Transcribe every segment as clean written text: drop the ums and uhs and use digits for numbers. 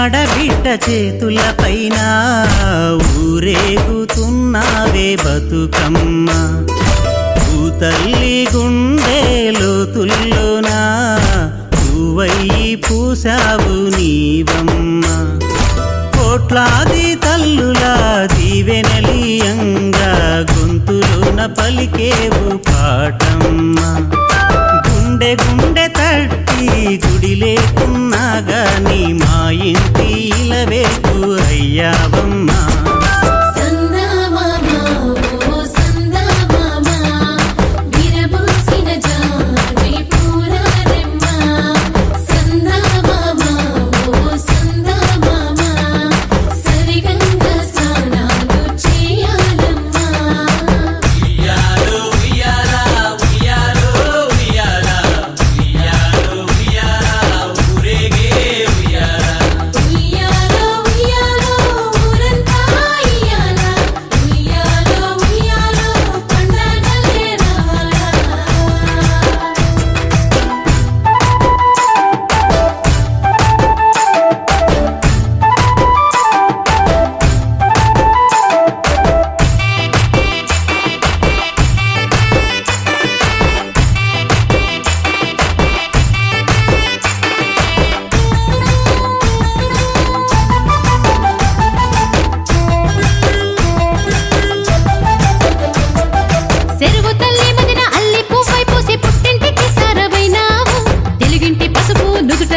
ఆడబిడ్డ చేతుల పైన ఊరేగుతున్నావే బతుకమ్మ తల్లి గుండె లోతుల్లోనా పువ్వయ్యి పూసావు నీవమ్మ కోట్లాది తల్లుల దీవెనలియంగా గొంతులోన పలికేవు పాటమ్మ గుండె గుండె తట్టి గుడి లేకున్నా గాని మా ఇంటి ఇలవేకు అయ్యావమ్మ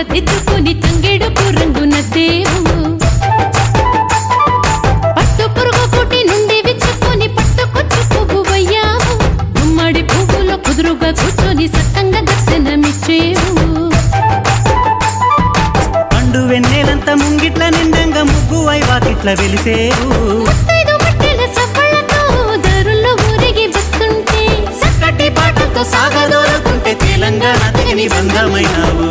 దిద్దుకుని తంగేడుకు రంగునద్దేవు పట్టు పురుగు కూటి నుండి విచ్చుకొని పట్టుకొచ్చు పువ్వువయ్యావు గుమ్మడి పువ్వులో కుదురుగా కూర్చొని సక్కంగా దర్శనమిచ్చేవు పండు వెన్నెలంత ముంగిట్ల నిండంగా ముగ్గు వాకిట్ల వెలిసేవు దారుల్లో ఊరిగి వస్తుంటే చక్కటి పాటలతో సాగదోలుకుంటే తెలంగాణ తెగని బంధమైనావు